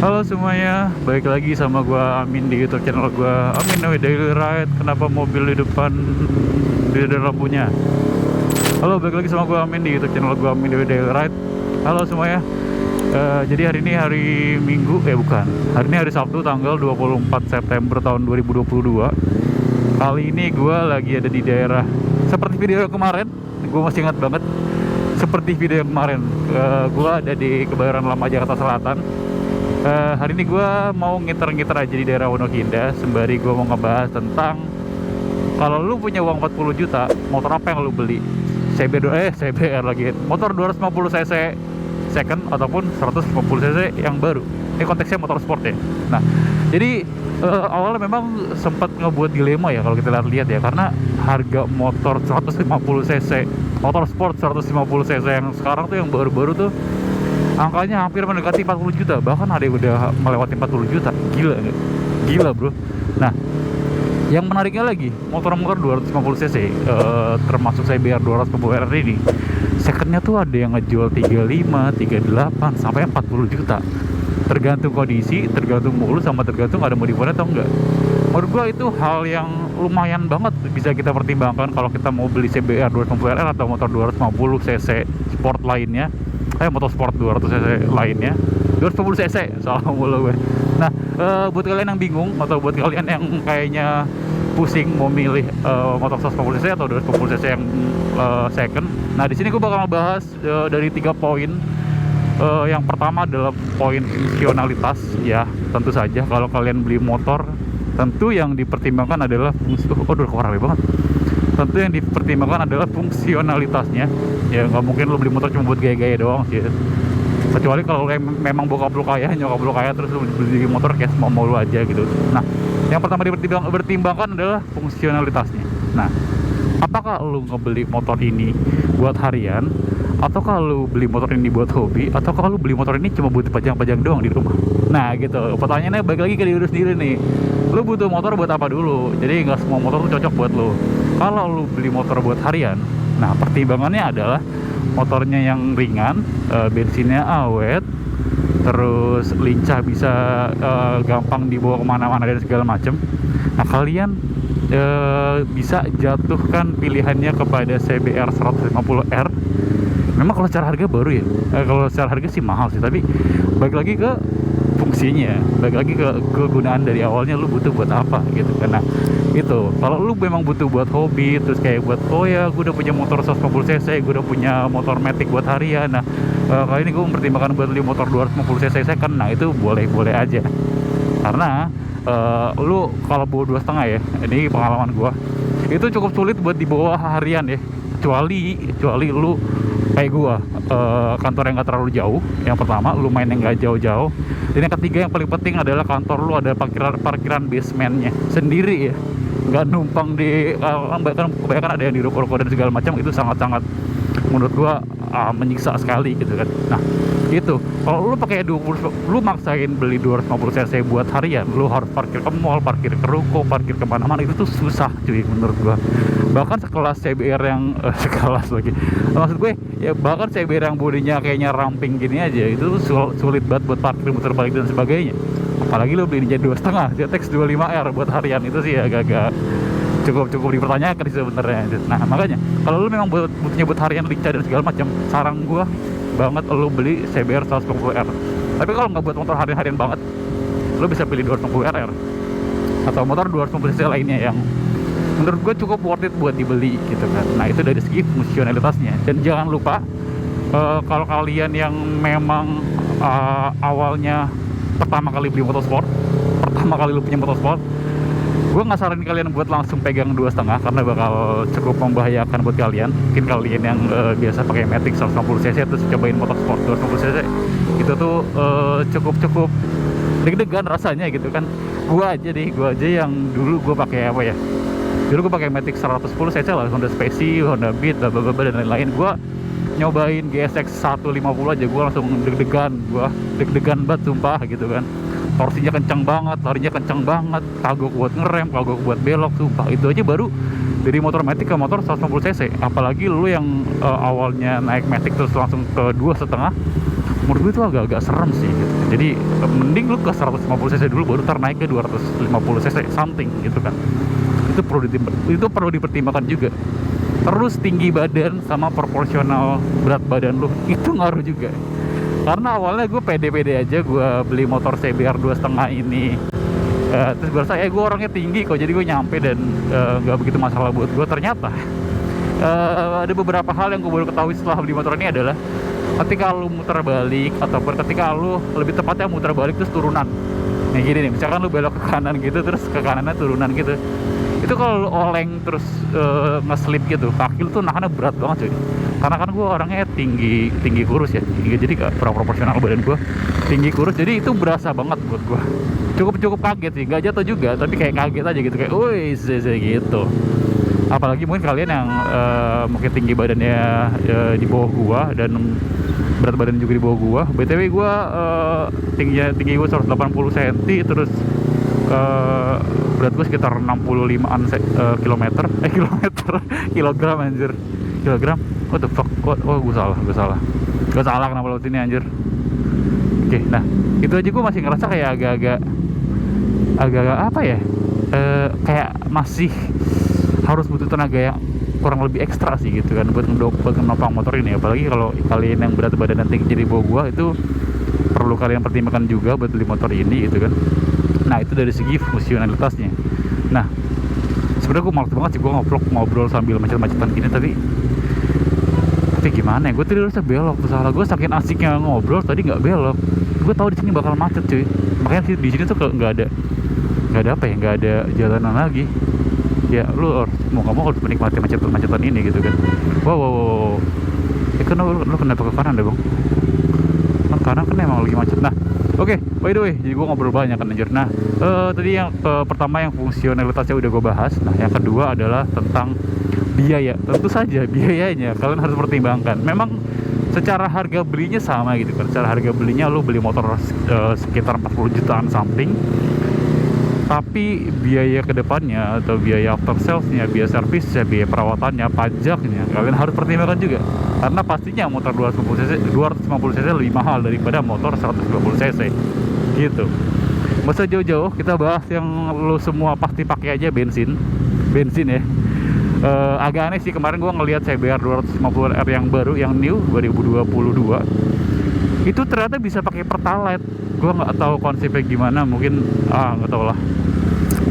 Halo semuanya, balik lagi sama gua Amin di YouTube channel gua Amin Daily Ride. Kenapa mobil di depan ada lampunya? Halo, balik lagi sama gua Amin di YouTube channel gua Amin Daily Ride. Halo semuanya. Jadi hari ini hari Minggu, bukan. Hari ini hari Sabtu tanggal 24 September tahun 2022. Kali ini gua lagi ada di daerah seperti video kemarin. Gua masih ingat banget. Seperti video yang kemarin, gua ada di Kebayoran Lama, Jakarta Selatan. Hari ini gue mau ngiter-ngiter aja di daerah Wonoginda, sembari gue mau ngebahas tentang kalau lu punya uang 40 juta, motor apa yang lu beli? CBR lagi, motor 250 cc second ataupun 150 cc yang baru. Ini konteksnya motor sport ya. Nah, jadi awalnya memang sempat ngebuat dilema ya kalau kita lihat ya, karena harga motor 150 cc, motor sport 150 cc yang sekarang tuh yang baru-baru tuh angkanya hampir mendekati 40 juta, bahkan ada yang udah melewati 40 juta. Gila nggak? Gila bro. Nah, yang menariknya lagi, motor-motor 250 cc termasuk CBR 250R ini, secondnya tuh ada yang ngejual 35, 38, sampai 40 juta. Tergantung kondisi, tergantung modus, sama tergantung ada modifannya atau enggak. Menurut gua itu hal yang lumayan banget bisa kita pertimbangkan kalau kita mau beli CBR 250R atau motor 250 cc sport lainnya. Motor sport 200 cc lainnya, 250 cc, salah mulu gue. Nah, buat kalian yang bingung atau buat kalian yang kayaknya pusing mau milih motor 150 cc atau 250 cc yang second, nah di sini gue bakal ngebahas dari 3 poin. Yang pertama adalah poin fungsionalitas ya. Tentu saja kalau kalian beli motor, tentu yang dipertimbangkan adalah fungsi. Udah rame banget. Tentu yang dipertimbangkan adalah fungsionalitasnya. Ya nggak mungkin lo beli motor cuma buat gaya-gaya doang sih, kecuali kalau memang bokap lo kaya, nyokap lo kaya, terus lo beli motor kayak mau lo aja gitu. Nah, yang pertama dipertimbangkan adalah fungsionalitasnya. Nah, apakah lo ngebeli motor ini buat harian, atau kalau beli motor ini buat hobi, atau kalau beli motor ini cuma buat pajang-pajang doang di rumah? Nah gitu, pertanyaannya balik lagi ke diri sendiri nih, lo butuh motor buat apa dulu? Jadi nggak semua motor tuh cocok buat lo. Kalau lo beli motor buat harian, nah pertimbangannya adalah motornya yang ringan, bensinnya awet, terus lincah, bisa gampang dibawa kemana-mana dan segala macem. Nah kalian bisa jatuhkan pilihannya kepada CBR 150R. Memang kalau secara harga baru ya, kalau secara harga sih mahal sih, tapi balik lagi ke fungsinya, balik lagi ke kegunaan dari awalnya lu butuh buat apa gitu. Karena itu kalau lu memang butuh buat hobi, terus kayak buat gue udah punya motor 150 cc, gue udah punya motor matic buat harian, nah kali ini gue mempertimbangkan buat beli motor 250 cc second, nah itu boleh aja. Karena lu kalau bawa 2,5 ya, ini pengalaman gue, itu cukup sulit buat dibawa harian ya, kecuali lu kayak gua, kantor yang gak terlalu jauh. Yang pertama, lu main yang gak jauh-jauh. Dan yang ketiga yang paling penting adalah kantor lu ada parkiran basementnya sendiri ya, nggak numpang di kebanyakan ada yang di ruko-ruko dan segala macam. Itu sangat-sangat menurut gua menyiksa sekali gitu kan. Nah itu kalau lu pakai 20, lu maksain beli 250 cc buat harian, lu harus parkir ke mall, parkir ke ruko, parkir kemana-mana, itu tuh susah cuy menurut gua. Bahkan sekelas CBR yang sekelas lagi, maksud gue ya, bahkan CBR yang bodinya kayaknya ramping gini aja itu tuh sulit banget buat parkir, muter balik dan sebagainya. Apalagi lu beli jadi 2,5 ZX 25R buat harian, itu sih agak-agak cukup dipertanyakan sih sebenarnya. Nah makanya kalau lu memang butuhnya buat harian, lincah dan segala macam, saran gua banget lu beli CBR 150R. Tapi kalau nggak buat motor harian banget, lu bisa pilih 250RR atau motor 250 cc lainnya yang menurut gue cukup worth it buat dibeli gitu kan. Nah itu dari segi fungsionalitasnya. Dan jangan lupa, kalau kalian yang memang awalnya pertama kali beli motorsport, pertama kali lu punya motorsport, gue nggak saranin kalian buat langsung pegang 2,5 karena bakal cukup membahayakan buat kalian. Mungkin kalian yang biasa pakai matic 150 cc terus cobain motorsport 250 cc, itu tuh cukup deg-degan rasanya gitu kan. Gue aja yang dulu gue pakai apa ya, dulu gue pakai matic 110 cc lah, Honda Speci, Honda Beat, dan lain-lain. Gue nyobain GSX 150 aja gue langsung deg-degan banget sumpah gitu kan. Torsinya kencang banget, larinya kencang banget, kagok buat ngerem, kagok buat belok, sumpah. Itu aja baru dari motor matic ke motor 150 cc. Apalagi lu yang awalnya naik matic terus langsung ke 2,5, menurut gue itu agak-agak serem sih gitu. Jadi mending lu ke 150 cc dulu baru ntar naik ke 250 cc something gitu kan. Itu perlu dipertimbangkan juga. Terus tinggi badan sama proporsional berat badan lu itu ngaruh juga. Karena awalnya gue pede-pede aja gue beli motor CBR 2,5 ini. Terus gue rasa gue orangnya tinggi kok, jadi gue nyampe dan gak begitu masalah buat gue. Ternyata ada beberapa hal yang gue baru ketahui setelah beli motor ini adalah ketika lu muter balik ataupun ketika lu lebih tepatnya muter balik terus turunan. Nah gini nih, misalkan lu belok ke kanan gitu terus ke kanannya turunan gitu. Itu kalau lu oleng terus ngeslip gitu, kaki lu tuh nahannya berat banget cuy. Karena kan gue orangnya tinggi kurus ya, jadi proporsional badan gue tinggi kurus, jadi itu berasa banget buat gue. Cukup kaget sih, nggak jatuh juga, tapi kayak kaget aja gitu, kayak woi gitu. Apalagi mungkin kalian yang mungkin tinggi badannya di bawah gua dan berat badan juga di bawah gua. BTW gua tinggi gua 180 cm, terus berat gua sekitar 65an kilogram anjir. Kilogram? What the fuck? Oh gua salah kenapa laut ini anjir. Oke, nah itu aja gua masih ngerasa kayak agak-agak apa ya? Kayak masih harus butuh tenaga yang kurang lebih ekstra sih gitu kan buat menopang motor ini. Apalagi kalau kalian yang berat badan dan tinggi jadi bawah gua, itu perlu kalian pertimbangkan juga buat beli motor ini gitu kan. Nah itu dari segi fungsionalitasnya. Nah sebenarnya gue malas banget sih gue ngobrol sambil macet-macetan gini, tapi gimana ya, gue tadi harusnya belok tuh, salah gue saking asiknya ngobrol tadi nggak belok. Gue tahu di sini bakal macet cuy, makanya di sini tuh nggak ada jalanan lagi. Ya lu mau kamu harus menikmati macetan ini gitu kan. Wow. Kan lu kenapa ke kanan deh bang? Kan kanan kan emang lagi macet. Nah oke, by the way, jadi gue ngobrol banyak kan anjir. Nah tadi yang pertama yang fungsionalitasnya udah gue bahas. Nah yang kedua adalah tentang biaya. Tentu saja biayanya kalian harus pertimbangkan. Memang secara harga belinya sama gitu kan. Secara harga belinya lu beli motor sekitar 40 jutaan something, tapi biaya kedepannya atau biaya after salesnya, biaya servisnya, biaya perawatannya, pajaknya kalian harus pertimbangkan juga. Karena pastinya motor 250 cc lebih mahal daripada motor 150 cc gitu. Nggak usah jauh-jauh, kita bahas yang lo semua pasti pakai aja, bensin ya. Agak aneh sih, kemarin gua ngelihat CBR 250R yang baru, yang new 2022 itu ternyata bisa pakai pertalite. Gua nggak tahu konsepnya gimana, mungkin nggak tahu lah.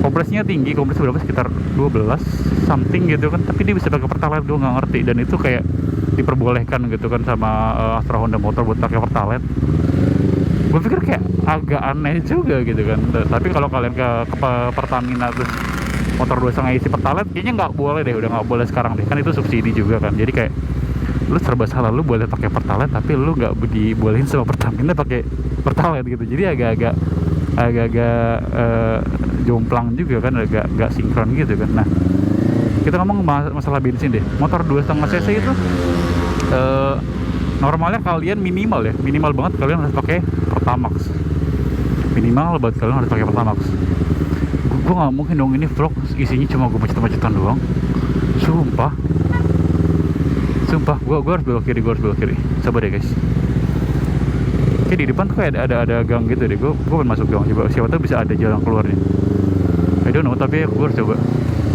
Kompresnya tinggi, kompres berapa, sekitar 12 something gitu kan, tapi dia bisa pakai pertalite. Gue nggak ngerti, dan itu kayak diperbolehkan gitu kan sama Astra Honda Motor buat pakai pertalite. Gue pikir kayak agak aneh juga gitu kan. Tapi kalau kalian ke Pertamina terus motor 2,5 isi pertalite, kayaknya nggak boleh deh, udah nggak boleh sekarang deh, kan itu subsidi juga kan. Jadi kayak lu serba salah, lu boleh pakai pertalite tapi lu nggak dibolehin sama Pertamina pakai pertalite gitu. Jadi agak-agak jomplang juga kan, agak nggak sinkron gitu kan. Nah kita ngomong masalah bensin deh. Motor 2,5 cc itu normalnya kalian minimal banget kalian harus pakai Pertamax. Minimal banget kalian harus pakai Pertamax. Gue nggak mungkin dong ini vlog isinya cuma gue macet-macetan doang. Sumpah gue harus belok kiri. Sabar deh guys. Kayak di depan tuh kayak ada gang gitu deh. Gue pengen masuk gang, coba siapa tahu bisa ada jalan keluarnya. I don't know, tapi gue harus coba.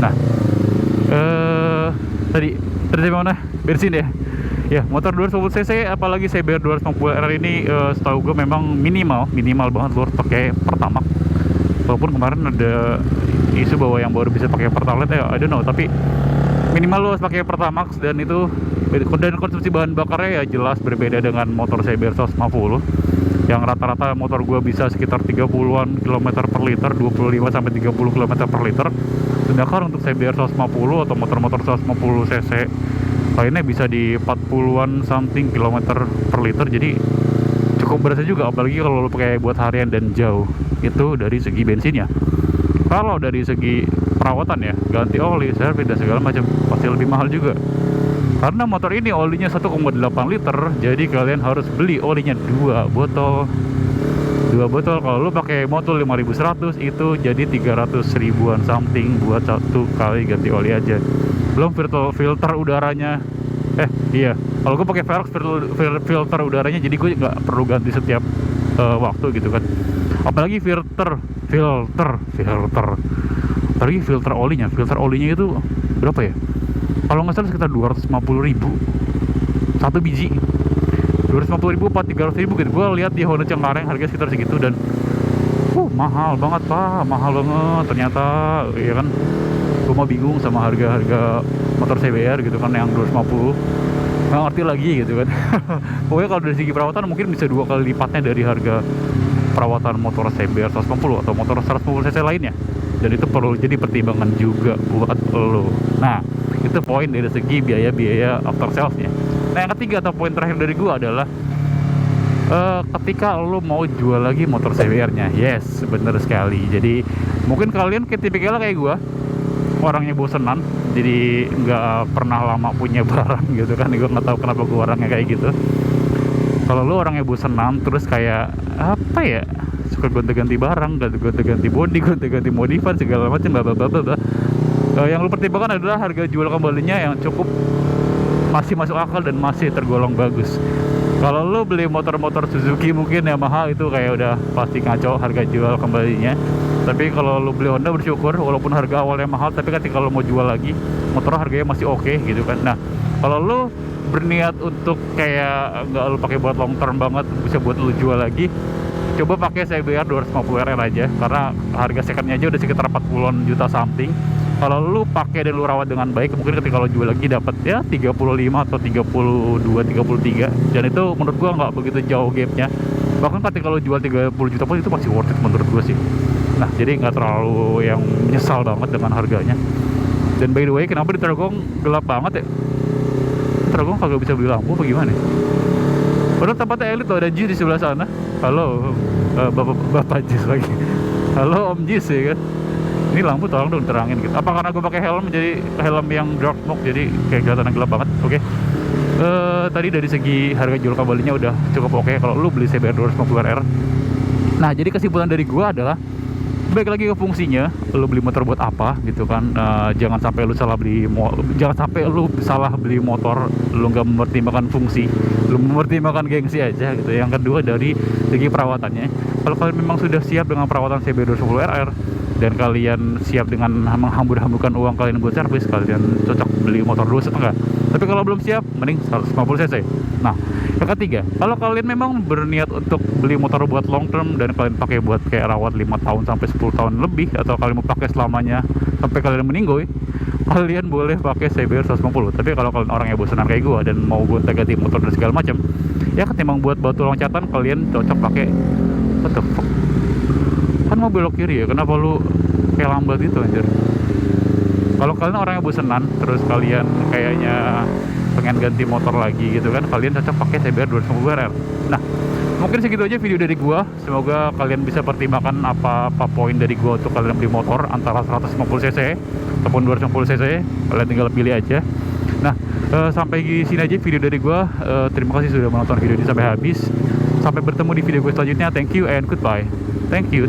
Nah tadi mana? Bensin ya. Ya, motor 250 cc apalagi CBR 250R ini setahu gue memang minimal banget lo harus pakai Pertamax. Walaupun kemarin ada isu bahwa yang baru bisa pakai pertalite ya, I don't know, tapi minimal lo harus pakai Pertamax. Dan itu, dan konsumsi bahan bakarnya ya jelas berbeda dengan motor CBR 150 yang rata-rata motor gua bisa sekitar 30-an km per liter, 25 sampai 30 km per liter. Sedangkan untuk CBR 150 atau motor-motor 150 cc lainnya bisa di 40-an something kilometer per liter. Jadi cukup berasa juga, apalagi kalau lo pakai buat harian dan jauh. Itu dari segi bensinnya. Kalau dari segi perawatan ya, ganti oli, servis dan segala macam, pasti lebih mahal juga. Karena motor ini olinya 1,8 liter, jadi kalian harus beli olinya 2 botol. Kalau lu pakai motor 5.100 itu jadi 300 ribuan something buat satu kali ganti oli aja. Belum filter udaranya, Iya, kalau gue pakai Velox filter udaranya, jadi gue nggak perlu ganti setiap waktu gitu kan. Apalagi apalagi filter olinya itu berapa ya, kalau nggak salah sekitar 250.000 satu biji. 250.000 apa 300.000 gitu. Gue lihat di Honda Cengkareng harga sekitar segitu, dan mahal banget pak, mahal banget ternyata ya kan. Gue mah bingung sama harga motor CBR gitu kan yang 250, nggak ngerti lagi gitu kan. Pokoknya kalau dari segi perawatan mungkin bisa 2 kali lipatnya dari harga perawatan motor CBR 150 atau motor 150 cc lainnya, dan itu perlu jadi pertimbangan juga buat lo. Nah, itu poin dari segi biaya after sales-nya. Nah, yang ketiga atau poin terakhir dari gua adalah ketika lo mau jual lagi motor CBR-nya. Yes, bener sekali. Jadi mungkin kalian tipikalnya kayak gua, orangnya bosenan, jadi nggak pernah lama punya barang gitu kan. Gue nggak tahu kenapa gue orangnya kayak gitu. Kalau lo orangnya bosenan terus kayak apa ya, suka gonta-ganti barang, gonta-ganti body, gonta-ganti modifan segala macam, yang lo pertimbangkan adalah harga jual kembalinya yang cukup masih masuk akal dan masih tergolong bagus. Kalau lo beli motor-motor Suzuki mungkin Yamaha itu kayak udah pasti ngaco harga jual kembalinya. Tapi kalau lo beli Honda bersyukur, walaupun harga awalnya mahal, tapi ketika lo mau jual lagi motor harganya masih oke gitu kan. Nah, kalau lo berniat untuk kayak nggak lo pakai buat long term banget, bisa buat lo jual lagi, coba pakai CBR 250RR aja, karena harga secondnya aja udah sekitar 40 juta something. Kalau lu pakai dan lu rawat dengan baik, mungkin ketika lo jual lagi dapat ya 35 atau 32, 33, dan itu menurut gua nggak begitu jauh gapnya. Bahkan ketika lo jual 30 juta pun itu masih worth it menurut gua sih. Nah, jadi nggak terlalu yang menyesal banget dengan harganya. Dan by the way, kenapa di Trogong gelap banget ya? Trogong kagak bisa beli lampu apa gimana? Padahal tempatnya elit loh, ada Jis di sebelah sana. Halo, bapak Jis lagi. Halo Om Jis ya kan. Ini lampu tolong dong terangin gitu. Apa karena gue pakai helm, jadi helm yang dark smoke, jadi kayak kelihatan gelap banget. Oke. Tadi dari segi harga jual kembalinya udah cukup oke kalau lu beli CBR 250RR. Nah, jadi kesimpulan dari gue adalah baik lagi ke fungsinya, lu beli motor buat apa gitu kan. Jangan sampai lu salah beli motor, lu nggak mempertimbangkan fungsi, lu mempertimbangkan gengsi aja gitu. Yang kedua dari segi perawatannya, kalau kalian memang sudah siap dengan perawatan CBR 250RR dan kalian siap dengan menghambur-hamburkan uang kalian buat servis, kalian cocok beli motor 2,5. Tapi kalau belum siap, mending 150 cc. Nah, yang ketiga, kalau kalian memang berniat untuk beli motor buat long term dan kalian pakai buat kayak rawat 5 tahun sampai 10 tahun lebih, atau kalian mau pakai selamanya sampai kalian meninggoy, kalian boleh pakai CBR 150. Tapi kalau kalian orangnya bosanan kayak gua dan mau gonta-ganti motor dan segala macam, ya ketimbang buat batu loncatan, kalian cocok pakai what the fuck? Kan mau belok kiri ya, kenapa lu kayak lambat gitu anjir? Kalau kalian orangnya bosenan terus kalian kayaknya pengen ganti motor lagi gitu kan, kalian cocok pakai CBR 250RR. Nah, mungkin segitu aja video dari gua. Semoga kalian bisa pertimbangkan apa poin dari gua untuk kalian beli motor antara 150cc ataupun 250cc. Kalian tinggal pilih aja. Nah, sampai di sini aja video dari gua. Terima kasih sudah menonton video ini sampai habis. Sampai bertemu di video gue selanjutnya. Thank you and goodbye. Thank you.